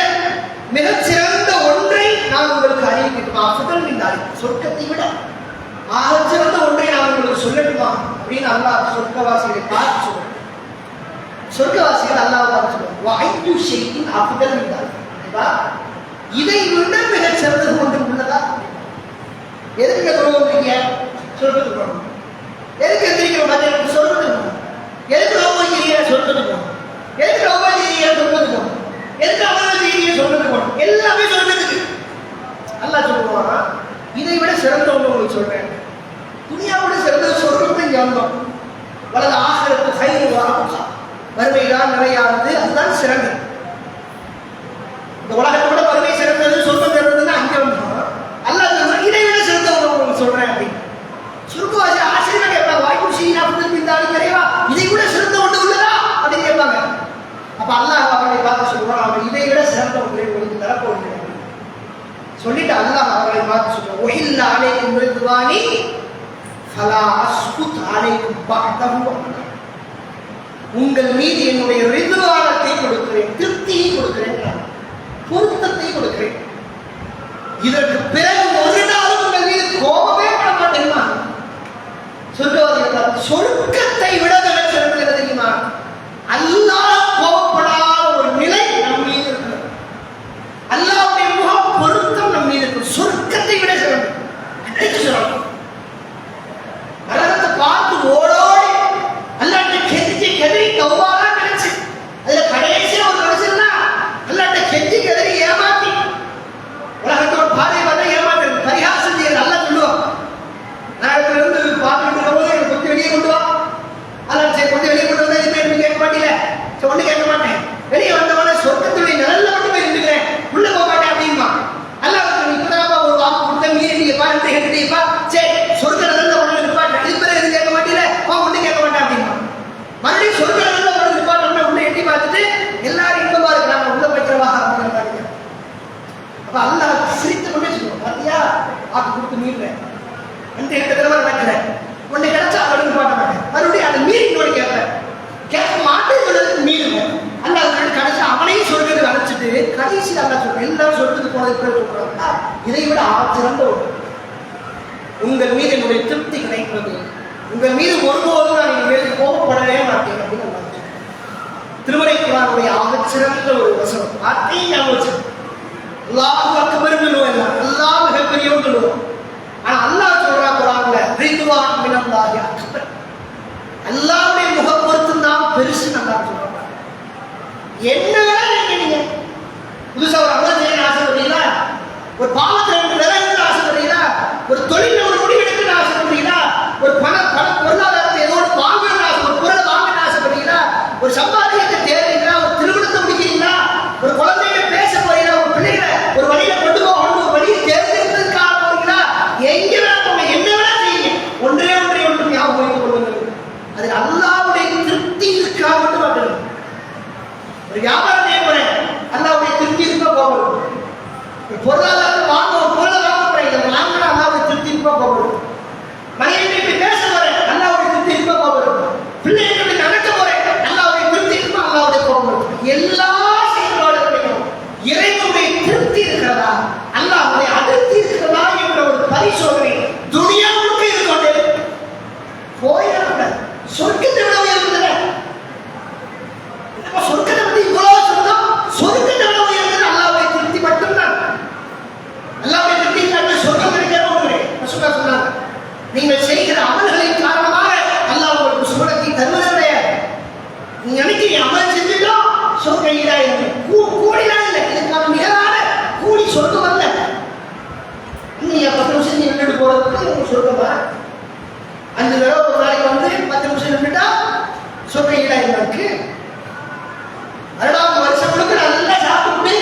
மிகச் சிறந்த ஒன்றை நான் உங்களுக்கு அறிவிக்கட்டுமா? முதல் இந்த சொர்க்கத்தை விட ஆக சிறந்த ஒன்றை நான் உங்களுக்கு சொல்லட்டுமா அப்படின்னு அல்லாஹ் சொர்க்கவாசிகளை பார்த்து சொல்லுவான். சொர்க்கவாசிகள் அல்லாஹ் பார்த்து சொல்லுவாங்க, வாய்ப்பு செய்தின் அப்புதல் என்றார், இதை விட மிகச் சிறந்தது ஒன்று உள்ளதா? எதுக்கு சொல்லுவீங்க? சொர்க்கத்துக்கு போகணும். எதுக்கு எந்திரிக்கிற மாதிரி சொர்க்கத்துக்கு போகணும். எதுக்கு நோய்க்கிறீங்க? சொர்க்கத்துக்கு போகணும். எதுக்கு நோய்க்கிறீங்க? சொர்க்கத்துக்கு போகணும். எதுக்கு அவங்களுக்கு சொர்க்கத்துக்கு போகணும். எல்லாமே சொர்க்கத்துக்கு. அல்லாஹ் சொல்லுவாங்க, இதை விட சிறந்த ஒன்று உங்களுக்கு சொல்றேன். துனியாவோட சிறந்தது சொர்க்கத்தை ஞாபகம். வலது ஆசிரியருக்கு கயிறு வாரம் வறுமைதான் நிறையானது, அதுதான் சிறந்தது. இந்த உலகத்தோட வறுமை சிறந்தது, சொர்க்கம் சிறந்ததுன்னு அங்கே வந்தோம். அல்லாஹ் இதை விட சிறந்த ஒன்று உங்களுக்கு சொல்றேன் அப்படின்னு சுருக்கவாசி ஆசிரியமா கேட்பாங்க, வாய்ப்பு செய்யா இருந்தாலும் நிறைவா இதை விட சிறந்த ஒன்று உள்ளதா அப்படின்னு கேட்பாங்க. அப்ப அல்லாஹ் அவர்களை பார்த்து சொல்லுவான், அவன் இதை விட சிறந்த ஒன்றை உங்களுக்கு தரப்போகிறேன் சொல்லிட்டு அல்லாஹ் அவர்களை பார்த்து சொல்லுவான், ஒஹில்ல அலைக்கும் ரிதுவானி ஃபலா அஸ்குத் அலைக்கும் பஅதஹு. உங்கள் மீது என்னுடைய ரிதுவானத்தை கொடுக்கிறேன், திருப்தியை கொடுக்கிறேன், பொருத்தத்தை கொடுக்கிறேன். இதற்கு பிறகு ஒரு நாளும் உங்கள் மீது கோபமே பட மாட்டேன்னா சொர்க்கவாதிகள் சொர்க்கத்தை விட சிறந்தது தெரியுமா? அல்லாஹ் கோபப்படாத ஒரு நிலை நம் மீது இருக்கிறது. அல்லாஹ்வுடைய முகம் பொருத்தம் நம் மீது இருக்கு. சொர்க்கத்தை விட சிறந்தது. நரகத்தை பார்த்து ஓடோடி அல்லாஹ்ட்ட கெஞ்சி கெதறி தௌபாக நினைச்சு அதுல கடைசியா ஒரு மனுஷன்னா அல்லாஹ்ட்ட கெஞ்சி கெதறி ஏமாத்தி உலகத்தோட பாதை பார்த்தா ஏமாத்துறது பரிகாசம் செய்ய நல்லா சொல்லுவான். நான் இருந்து பார்த்துட்டு இருக்கும்போது எனக்கு கொஞ்சம் வெளியே கொண்டு வா, அதான் சரி கொஞ்சம் வெளியே கொண்டு வந்தா எதுவுமே கேட்க மாட்டீங்க, ஒண்ணு கேட்க மாட்டேன். வெளியே வந்தவன சொர்க்கத்துடைய நிழல்ல மட்டும் போய் இருந்துக்கிறேன், உள்ள போக மாட்டேன் அப்படின்பா. அல்லாஹ் இப்பதாப்பா ஒரு வாக்கு கொடுத்த மீறி நீங்க பாருங்க கேட்டுட்டீப்பா, சரி சொர்க்க நிழல்ல ஒண்ணு நிப்பாட்டேன், இது பிறகு எதுவும் கேட்க மாட்டீங்க, ஒண்ணு கேட்க மாட்டேன் அப்படின்பா. மறுபடியும் சொர்க்க நிழல்ல ஒண்ணு நிப்பாட்டோம்னா உள்ள எட்டி பார்த்துட்டு எல்லாரும் இன்பமா இருக்கிறாங்க, உள்ள வைக்கிறவாக அப்படிங்கிறாங்க. அப்ப அல்லாஹ் சிரித்து கொண்டே சொல்லுவோம், பாத்தியா வாக்கு கொடுத்து மீறேன், அந்த இடத்துல நடக்கிறேன், ஒண்ணு கிடைச்சா அவளுக்கு பாட்ட மாட்டேன், மறுபடியும் அதை மீறி இன்னொரு கேட்பேன், கேட்க மாட்டேன் சொல்றது மீறுவேன். அல்லாஹ் கடைசி அவனையும் சொல்றது அழைச்சிட்டு கடைசி அல்லாஹ் சொல்றேன் எல்லாம் சொல்றதுக்கு போனதுக்கு சொல்றாங்க, இதை விட சிறந்த ஒரு உங்கள் மீது என்னுடைய திருப்தி கிடைக்கிறது, உங்கள் மீது ஒருபோதும் நான் இனிமேல் கோபப்படவே மாட்டேன் அப்படின்னு அல்லாஹ் திருமறை குர்ஆனுடைய ஆகச்சிறந்த ஒரு வசனம். வார்த்தையை ஞாபகம் அல்லாஹ் அக்பர் சொல்லுவோம், அல்லாஹ் மிகப்பெரியவன் சொல்லுவோம். ஆனா அல்லாஹ் சொல்றா குர்ஆன்ல ரிதுவான் மினல்லாஹி அக்பர், அல்லாஹ்வுடைய முகப்பொருத்தம் தான் பெருசு அல்லாஹ் சொல்றாங்க. என்ன நீங்க புதுசா ஒரு அமல் செய்ய ஆசைப்படுறீங்களா, ஒரு பாவத்தை நிறைவேற்ற ஆசைப்படுறீங்களா, ஒரு தொழில ஒரு முடிவெடுக்க ஆசைப்படுறீங்களா, ஒரு பண பொருளாதாரத்தை ஏதோ ஒரு வாங்கணும்னு ஆசை, ஒரு பொருளை வாங்கணும்னு ஆசைப்படுறீங்களா, ஒரு சம்பாதிக்க தேவைங்களா, ஒரு திருமணத்தை முடிக்கிறீங்களா, ஒரு குழந்தைங்க பேச போறீங்களா, ஒரு பிள்ளைகளை ஒரு வழியில கொண்டு போகணும், ஒரு வழியை தேர்ந்தெடுப்பதற்காக போறீங்களா, எங்க வேணா என்ன வேணா செய்யுங்க, ஒன்றே ஒன்று ஞாபகம் வைத்துக் கொள்ளுங்கள், அது அல்லாஹ்வுடைய திருப்திக்காக மட்டும் மாட்டணும். ஒரு வியாபாரம் செய்ய போறேன், அல்லாஹ்வுடைய திருப்தி இருக்கா போகணும். ஒரு பொருளாதாரத்தை வாங்க, ஒரு பொருளை வாங்க போறேன், இதை வாங்கினா அல்லாஹ்வுடைய திருப்தி இருக்கா போகணும். மனைவி பேச போறேன், அல்லாஹ்வுடைய திருப்தி இருக்கா போகணும். பிள்ளைகளை நடக்க போறேன், அல்லாஹ்வுடைய திருப்தி இருக்கா, அல்லாஹ்வுடைய போகணும். எல்லா செயல்பாடுகளையும் இறைவனுடைய திருப்தி இருக்கிறதா, அல்லாஹ்வுடைய அதிருப்தி இருக்கிறதா என்ற ஒரு பரிசோதனை துனியாவுக்கு இருக்கொண்டே போயிட சொர்க்கத்தை விட உயர்ந்தது. சொர்க்கத்தை பத்தி இவ்வளவு சொன்னோம், சொர்க்கத்தை விட உயர்ந்தது அல்லாஹ்வுடைய திருப்தி மட்டும்தான். அல்லாஹ்வுடைய திருப்தி இல்லாம சொர்க்கம் கிடைக்காது. ரசூலுல்லாஹ் சொன்னாங்க, நீங்கள் செய்கிற அமல்களின் காரணமாக அல்லாஹ் உங்களுக்கு சுவனத்தை தருவது கிடையாது. நீங்க நினைக்கிறீங்க அமல் செஞ்சுட்டோம் சொர்க்கம் ஈடாயிருக்கு, கூலிதான் இல்லை, இதுக்கான நிகரான கூலி சொர்க்கம் அல்ல. நீங்க 10 நிமிஷம் நின்றுட்டு போறதுக்கு சொர்க்கம் தான். 5 தடவை ஒரு நாளைக்கு வந்து 10 நிமிஷம் நின்றுட்டா சொர்க்கம் ஈடாயிருக்கு. 2வது வருஷம் முழுக்க நல்லா சாப்பிட்டு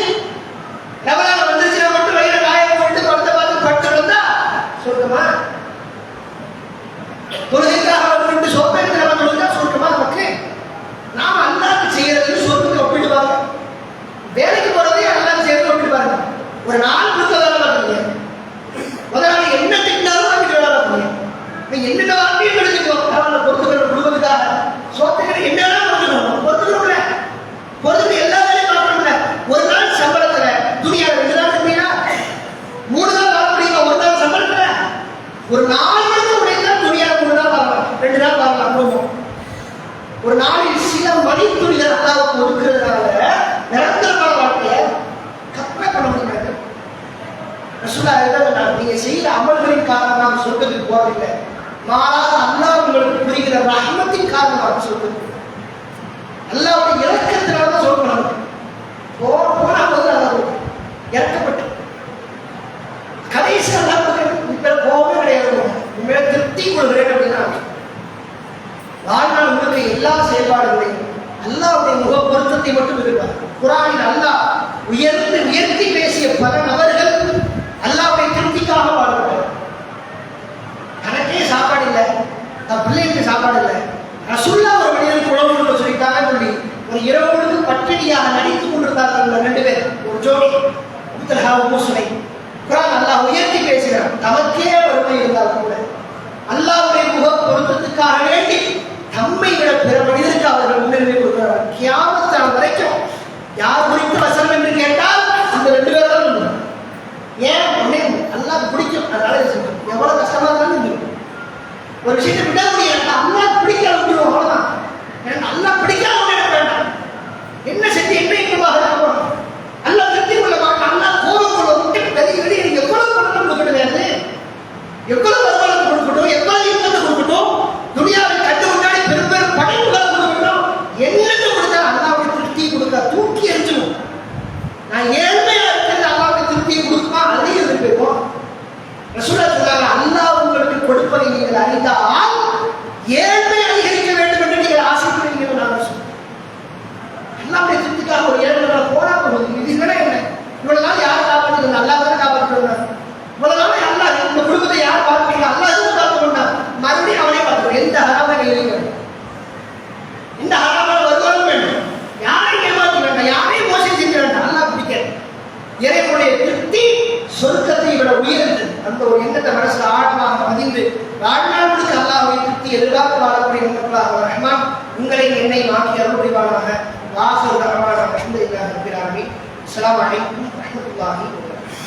லெவலாக வந்துருச்சு மட்டும் வயிறு காயம் போட்டு படத்தை பார்த்து பட்டு வந்தா சொர்க்கமா? தொழுகைக்காக வந்து சோப்பேத்துல வந்து சொர்க்கமா? நமக்கு நாம அல்லாஹ்க்கு செய்யறதுக்கு சொர்க்கத்தை ஒப்பிட்டு பாருங்க, வேலைக்கு போறதே அல்லாஹ்க்கு செய்யறது ஒப்பிட்டு பாருங்க. ஒரு நாள் முழுக்க வேலை பார்க்குறீங்க, ஒரு 4 மணிக்கு உடைந்தால் துணியாக 3 நாள் வரலாம், 2 நாள் வரலாம் குடும்பம். ஒரு நாளில் சில மணி துணிகள் அல்லாவுக்கு ஒதுக்குறதுனால நிரந்தரமான வாழ்க்கையை கற்பனை பண்ண முடியாது. ரசூலுல்லாஹ் எழுதுறாங்க, நீங்க செய்யற அமல்களின் காரணமாக சொர்க்கத்துக்கு போறதில்லை, மாறாக அல்லாஹ் உங்களுக்கு புரிகிற ரஹ்மத்தின் காரணமாக சொர்க்கத்துக்கு, அல்லாஹ்வுடைய இரக்கத்தினால தான் சொர்க்கம். போனா இறக்கப்பட்டு கடைசி அல்லாஹ் போகவே கிடையாது, உண்மையில திருப்தி கொள்கிறேன் அப்படின்னா வாழ்நாள் முழுக்க எல்லா செயல்பாடுகளையும் அல்லாஹ்வுடைய முக பொருத்தத்தை மட்டும் இருப்பார். குர்ஆனில் அல்லாஹ் உயர்த்தி பேசிய பல நபர்கள் அல்லாஹ்வுடைய திருப்திக்காக வாழ்வார்கள். தனக்கே சாப்பாடு இல்லை, தன் பிள்ளைக்கு சாப்பாடு இல்லை, ரசூலுல்லாஹ் ஒரு மனிதனுக்கு உணவு கொடுக்க சொல்லிட்டாங்க சொல்லி ஒரு இரவு முழுக்க பட்டினியாக நடித்துக் கொண்டிருந்தார்கள் 2 பேர், ஒரு ஜோடி அபூதல்ஹா உம்முசுலைம். குர்ஆன் அல்லாஹ் உயர்த்தி பேசுகிறார். நமக்கே வறுமை இருந்தால் கூட அல்லாஹ்வுடைய முக பொருத்தத்துக்காக வேண்டி நம்மை விட பிற மனிதருக்கு அவர்கள் முன்னுரிமை கொடுக்கிறார். கியாமத் நாள் வரைக்கும் யார் குறித்த வசனம் என்று கேட்டால் அந்த 2 பேர் தான். ஏன் ஒன்னே அல்லாஹ் பிடிக்கும், அதனால எவ்வளவு கஷ்டமா இருந்தாலும் ஒரு விஷயத்தை விட முடியாது. அல்லாஹ் பிடிக்க விட்டுருவோம், அவ்வளவுதான். அல்லாஹ் பிடிக்காம வேண்டாம், என்ன செஞ்சு என்ன இன்பமாக இருக்கணும், அல்லாஹ் திருப்தி கொள்ள மாட்டான், அல்லாஹ் கோபம் கொள்ள விட்டு வெளியே எவ்வளவு பணம் கொடுக்கறது, எவ்வளவு வருமானம் கொடுக்கட்டும், எவ்வளவு இன்பத்தை கொடுக்கட்டும், துனியாவில் கண்டு முன்னாடி பெரும் பெரும் படைப்புகளை கொடுக்கட்டும், என்னென்ன கொடுத்தா அல்லாஹ்வுடைய திருப்தியை கொடுக்க தூக்கி எரிஞ்சிடும். நான் ஏழ்மையா இருக்கிறது அல்லாஹ்வுடைய திருப்தியை கொடுக்குமா, அதையும் எதிர்ப்போம். ரசூலுல்லாஹ் சொன்னாங்க, அல்லாஹ் உங்களுக்கு கொடுப்பதை நீங்கள் அறிந்தால் ஏழ்மை அதிகரிக்க வேண்டும் என்று நீங்கள் ஆசைப்படுவீர்கள். நான் சொல்றேன், அல்லாஹ்வுடைய திருப்திக்காக ஒரு ஏழ்மை போனா போகுது, இது என்ன இவ்வளவு நாள் யார் காப்பாற்றுறது, அல்லாஹ் தானே காப்பாற்றுறாங்க. இவ்வளவு நாள் அல்லாஹ் இந்த குடும்பத்தை யார் பார்ப்பீங்க, அல்லாஹ் எதுவும் பார்க்க மாட்டான், மறுபடியும் அவனே பார்த்துருவோம். எந்த ஹராம கையிலையும் வேணும், இந்த ஹராமான வருமானம் வேண்டும், யாரையும் ஏமாற்ற வேண்டாம், யாரையும் மோசடி செஞ்ச வேண்டாம், அல்லாஹ் பிடிக்காது. இறைவனுடைய திருப்தி சொர்க்கத்தை விட உயர்ந்தது. அந்த ஒரு எண்ணத்தை மனசுல ஆழமாக பதிந்து வாழ்நாள் முழுக்க அல்லாஹ்வை திருப்தி எதிர்பார்த்து வாழக்கூடிய எண்ணங்களாக ரஹ்மான் உங்களை என்னை மாற்றி அருள் புரிவானாக. வாசல் தரமான அல்ஹம்துலில்லாஹி ரப்பில் ஆலமீன். அஸ்ஸலாமு அலைக்கும் வரஹ்மத்துல்லாஹி வபரகாத்துஹு.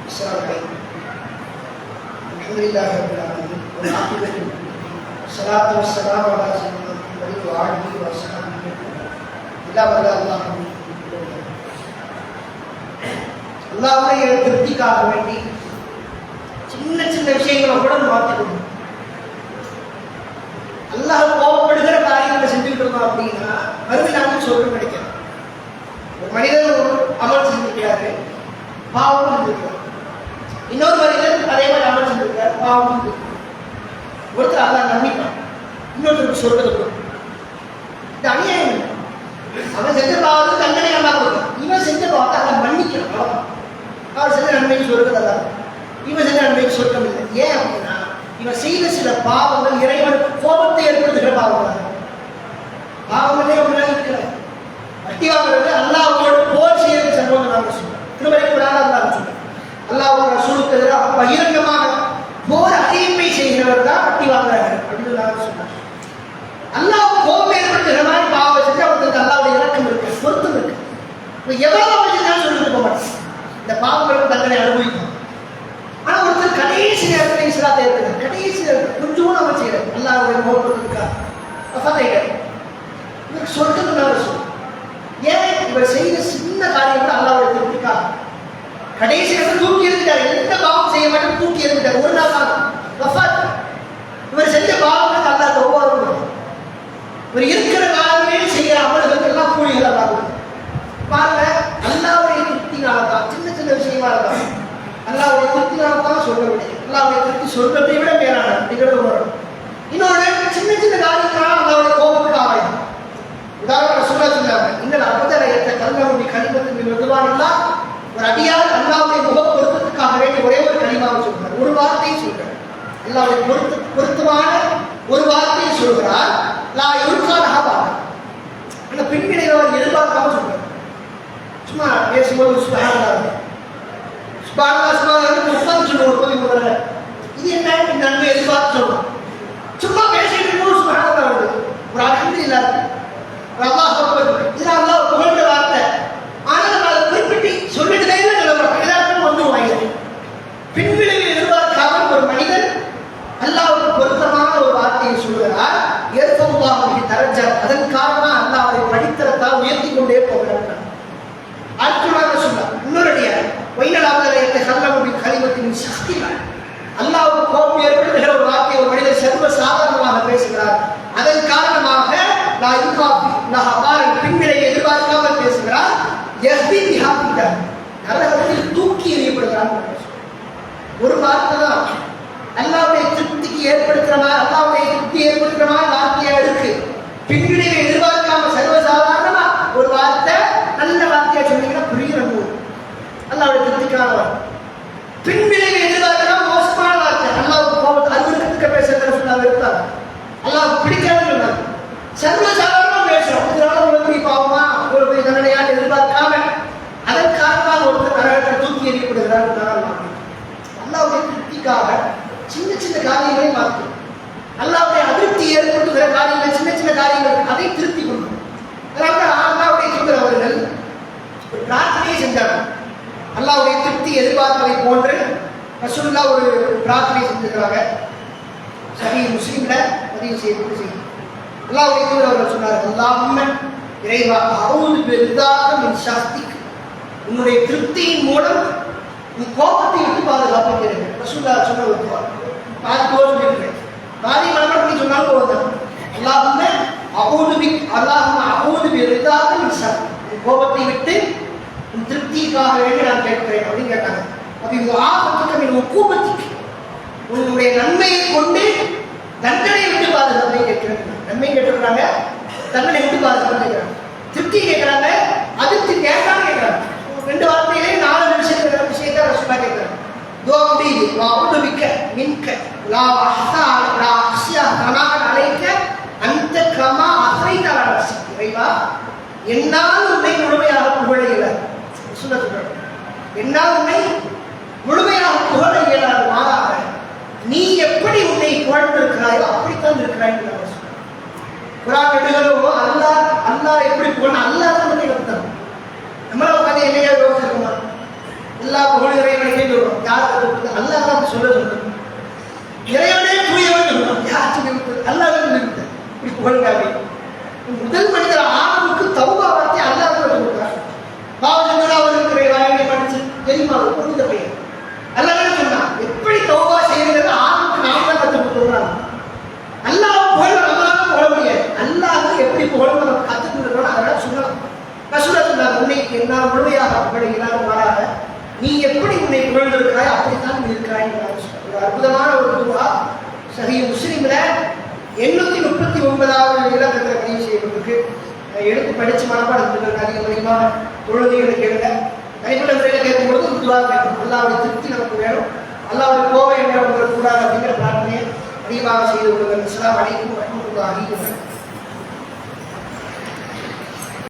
அஸ்ஸலாமு அலைக்கும் அல்ஹம்துலில்லாஹி ரப்பில் ஆலமீன். والصلاة والسلام على سيدنا محمد وآله وصحبه إلا بلغ الله. அல்லாஹ்வுடைய திருப்திக்காக வேண்டி சின்ன சின்ன விஷயங்களை கூட மாற்றிக்கணும். அல்லாஹ் கோபப்படுகிற காரியங்களை செஞ்சுக்கிட்டு இருக்கோம் அப்படின்னா மறுபடியும் சொல்ல கிடைக்கும். ஒரு மனிதன் ஒரு அமல் செஞ்சிருக்கிறாரு, பாவம் செஞ்சிருக்கிறார், இன்னொரு மனிதன் அதே மாதிரி அமல் செஞ்சிருக்கிறார், பாவம் செஞ்சிருக்கிறார். ஒருத்தர் அல்லாஹ் நம்பிப்பான், இன்னொருத்தருக்கு சொர்க்கத்தை கொடுக்கும். இது அநியாயம். அவன் செஞ்ச பாவத்துக்கு தண்டனை அல்லாஹ் கொடுக்கும், இவன் செஞ்ச பாவத்தை அல்லாஹ் மன்னிக்கணும். அவர் செஞ்ச நன்மைக்கு சொர்க்கம் அல்ல, இவன் செஞ்ச நன்மைக்கு சொர்க்கம் இல்லை. ஏன் அப்படின்னா இவன் செய்த சில பாவங்கள் இறைவனுக்கு கோபத்தை ஏற்படுத்துகிற பாவங்கள். பாவங்களே ஒன்றாக இருக்கிறார். வட்டி வாங்குறது அல்லாஹ்வோடு போர் செய்யறது சம்பவம் நாங்கள் சொல்றோம். திருமலை கூட அல்லாஹ் சொல்றோம், அல்லாஹ் ரசூலுக்கு எதிராக பகிரங்கமாக போர் அறிவிப்பை செய்கிறவர் தான் வட்டி வாங்குறாரு அப்படின்னு நாங்கள் சொன்னோம். அல்லாஹ் கோபம் ஏற்படுத்துகிற மாதிரி பாவம் செஞ்சு அவருக்கு அல்லாஹ்வுடைய இரக்கம் இருக்கு, பொருத்தம் இருக்கு. எவ்வளவு வச்சுதான் சொல்லிட்டு போக மாட்டேன், இந்த பாவங்களுக்கு தண்டனை அனுபவிக்கும். ஆனா ஒருத்தர் கடைசி நேரத்தில் இஸ்லாத்தை ஏற்கிறார், கடைசி நேரத்தில் கொஞ்சம் அவன் செய்யறாரு, அல்லாஹ்வுடைய கோபத்துக்காக இவருக்கு சொர்க்கத்துக்காக சொல்லும். ஏன் இவர் செய்த சின்ன காரியம் கூட அல்லாஹ்வுடைய திருப்திக்காக. கடைசி நேரத்தில் தூக்கி எறிஞ்சிட்டார், எந்த பாவம் செய்ய மாட்டேன் தூக்கி எறிஞ்சிட்டார். ஒரு நாள் தான் வஃபாத். இவர் செஞ்ச பாவங்களுக்கு அல்லாஹ் தௌபா கொடுக்கும். இவர் இருக்கிற காலமே செய்கிற அமல்களுக்கு எல்லாம் கூலிகள் அல்லாஹ் பாருங்க. அல்லாஹ்வுடைய திருப்தினால தான் சின்ன சின்ன விஷயமா இருந்தாலும் அல்லாஹ்வுடைய திருப்தினால தான் சொல்ல முடியும். அல்லாஹ்வுடைய திருப்தி சொல்றதை விட மேலான அப்படிங்கிறது வரும். இன்னொன்று சின்ன சின்ன காரியங்களால அல்லாஹ்வுடைய கோபத்துக்கு ஆவாயும். உதாரணம் சொன்னாங்க, இன்னும் அபதரையற்ற கல்வி கனிமத்தின் மெதுவானல்லா ஒரு அடியார் அல்லாஹ்வுடைய முக பொருத்தத்துக்காக வேண்டிய ஒரே ஒரு கனிமாவை சொல்கிறார், ஒரு வார்த்தையை சொல்கிறார். அல்லாஹ்வுடைய பொருத்தமான ஒரு வார்த்தையை சொல்கிறார். லா யுல்கானஹா, அந்த பின்வினைகள் எதிர்பார்க்காம சொல்றார். சும்மா பேசும்போது சுபஹானல்லாஹ் உட்கார்ந்து சொல்லுவோம். முதல்ல இது என்ன நன்மை எதிர்பார்த்து சொல்லலாம். சும்மா பேசிட்டு இருக்கும்போது சுபஹானல்லாஹ் வருது, ஒரு அல்ஹம்துலில்லாஹ் அல்லாஹ் அக்பர் இது அல்லாஹ் புகழ்ந்த வார்த்தை. ஆனால் நம்ம அதை குறிப்பிட்டு சொல்லிட்டுதே நிலவரம் எல்லாருக்கும் வந்துருவாங்க. பின்விளைவை எதிர்பார்க்காமல் ஒரு மனிதன் அல்லாஹ்வுக்கு பொருத்தமான ஒரு வார்த்தையை சொல்கிறார். ஏற்புல்லாஹி தரஜா அதன் காரணமாக அல்லாஹ் அவரை படித்தரத்தால் உயர்த்தி கொண்டே போகிறார். அடுத்ததாக சொன்னார் இன்னொரு அடியார் வைனலாவதற்கு கல்லமுடின் கலிமத்தின் சக்திகள் அல்லாஹ்வுக்கு கோபம் ஏற்படுத்துகிற ஒரு வார்த்தையை ஒரு மனிதர் சர்வ சாதாரணமாக பேசுகிறார். அதன் காரணமாக பின்விளையை எதிர்பார்க்காமல் பேசுகிறார். நரகத்தில் தூக்கி எறியப்படுகிறார். ஒரு வார்த்தை தான் அல்லாஹ்வுடைய திருப்திக்கு ஏற்படுத்துறமா அல்லாஹ்வுடைய திருப்தி ஏற்படுத்துறமா வார்த்தையா இருக்கு. பின்விளைவை எதிர்பார்க்காம சர்வசாதாரணமா ஒரு வார்த்தை நல்ல வார்த்தையா சொன்னீங்கன்னா புரியுற போது அல்லாஹ்வுடைய திருப்திக்கான பின்விளைவை எதிர்பார்க்கலாம் மோசமான வார்த்தை அல்லாஹ்வுக்கு கோபத்தை அருவருக்கத்துக்கு பேசுறதுன்னு சொன்னாங்க இருக்காங்க. அல்லாஹ் பிடிக்காதுன்னு சொன்னாங்க. சர்வசாதாரணமா பேசுறோம். இதனால ஒரு பாவமா ஒரு தண்டனையால் எதிர்பார்க்காம அதன் காரணமாக ஒருத்தர் நரகத்தில் தூக்கி எறியப்படுகிறார். அல்லாஹ்வுடைய திருப்திக்காக சின்ன சின்ன காரியங்களை மாற்றும். அல்லாஹ்வுடைய அதிருப்தி ஏற்படுத்துகிற காரியங்கள் சின்ன சின்ன காரியங்கள் அதை திருப்தி கொள்ளும். அதனால அல்லாஹ்வுடைய தூதர் அவர்கள் ஒரு பிரார்த்தனையை செஞ்சார்கள். அல்லாஹ்வுடைய திருப்தி எதிர்பார்ப்பதை போன்று ரசூலுல்லாஹ் ஒரு பிரார்த்தனை செஞ்சிருக்கிறாங்க. சஹீஹ் முஸ்லிம்ல பதிவு செய்யப்பட்டு செய்யும். அல்லாஹ்வுடைய தூதர் அவர்கள் சொன்னார்கள் அல்லாஹும்ம இறைவா அஊது பிரிதாக மின் ஷாஸ்திக் உன்னுடைய திருப்தியின் மூலம் நீ கோபத்தை விட்டு பாதுகாப்புகிறேன். ரசூலுல்லாஹ் சொன்ன ஒரு துஆ பாதி சொல்லிருக்கேன். பாதி மனப்பாடம் பண்ணி சொன்னாலும் போதும். அல்லாஹும்ம அஊது பிரிதாக மின் ஷாஸ்திக் கோபத்தை விட்டு உன் திருப்திக்காக வேண்டி நான் கேட்கிறேன் அப்படின்னு கேட்டாங்க. அப்ப இது ஆபத்துக்கு மின் உக்கூபத்திக்கு உன்னுடைய நன்மையை கொண்டு தண்டனை விட்டு பாதுகாப்பை கேட்கிறேன். நன்மை கேட்டுக்கிறாங்க, தண்டனை விட்டு பாதுகாப்பு கேட்கிறாங்க, திருப்தி கேட்கிறாங்க, அதிர்ச்சி கேட்காம கேட்கிறாங்க. ரெண்டு வார்த்தையிலே 4 விஷயத்தை ரசூலுல்லாஹ் கேட்கிறாங்க. துஆ முடியுது வஅஊது பிக்க மின்க லா அஹ்ஸா லா அஹ்ஸியா தனாக அலைக்க அந்த கமா அஸைத அலா நஃப்ஸி இறைவா என்னால் உன்னை முழுமையாக புகழ இயலாது. ரசூலுல்லாஹ் சொல்றாங்க என்னால் உன்னை முழுமையாக புகழ இயலாது, மாறாக நீ எப்படி உன்னை புகழ்ந்திருக்கிறாயோ அப்படித்தான் இருக்கிறாய். குர்ஆன் எடுக்கிறோம் அல்லாஹ் எப்படி புகழ் அல்லாஹ் தான் எடுத்தார். நம்மள உட்காந்து என்னையா யோசிச்சிருக்கோமா? எல்லா புகழ் இறைவனுக்கே சொல்றோம். யாருக்கு கொடுத்து அல்லாஹ் தான் சொல்றோம். இறைவனே தூயவன் சொல்றோம். யாருக்கு கொடுத்து அல்லாஹ் தான் சொல்லிட்டு இப்படி புகழ்காவே. முதல் மனிதர் ஆரம்புக்கு தௌபா வார்த்தை அல்லாஹ் தான் சொல்றார். பாவஜந்தரா இருக்கிற வாயிலை படிச்சு தெரியுமா புரிந்த பையன் அல்லாஹ் தான் சொன்னான். எப்படி தௌபா செய்யறது ஆரம்புக்கு நாம் தான் கற்றுக் கொடுத்துறாங்க. அல்லாஹ் புகழ் நம்மளால புகழ முடியாது. அல்லாஹ் எப்படி புகழ் நம்ம கற்றுக்கொள்றோம் அதெல்லாம் சொல்லலாம். ரசூலுல்லாஹ் சொன்னார் உன்னை என்னால் முழுமையாக புகழுகிறார், மாறாக நீ எப்படி உன்னை புகழ்ந்திருக்கிறாய் அப்படித்தான் நீ இருக்கிறாய். ஒரு அற்புதமான ஒரு துஆ சஹீஹ் முஸ்லிம்ல 839வது இலக்கத்தில் பதிவு செய்யப்பட்டிருக்கு. எடுத்து படிச்சு மனப்பாடம் செஞ்சிருக்காங்க. அதிகமாக தொழுகைகளை கேளுங்க. கைப்பட முறையில் கேட்கும்பொழுது துஆ கேட்கணும். அல்லாஹ்வுடைய திருப்தி நமக்கு வேணும், அல்லாஹ்வுடைய கோபம் என்ற உங்களுக்கு கூடாது அப்படிங்கிற பிரார்த்தனையை அதிகமாக செய்து கொள்ளுங்கள். அஸ்ஸலாமு அலைக்கும் வரஹ்மத்துல்லாஹி வபரகாத்துஹு.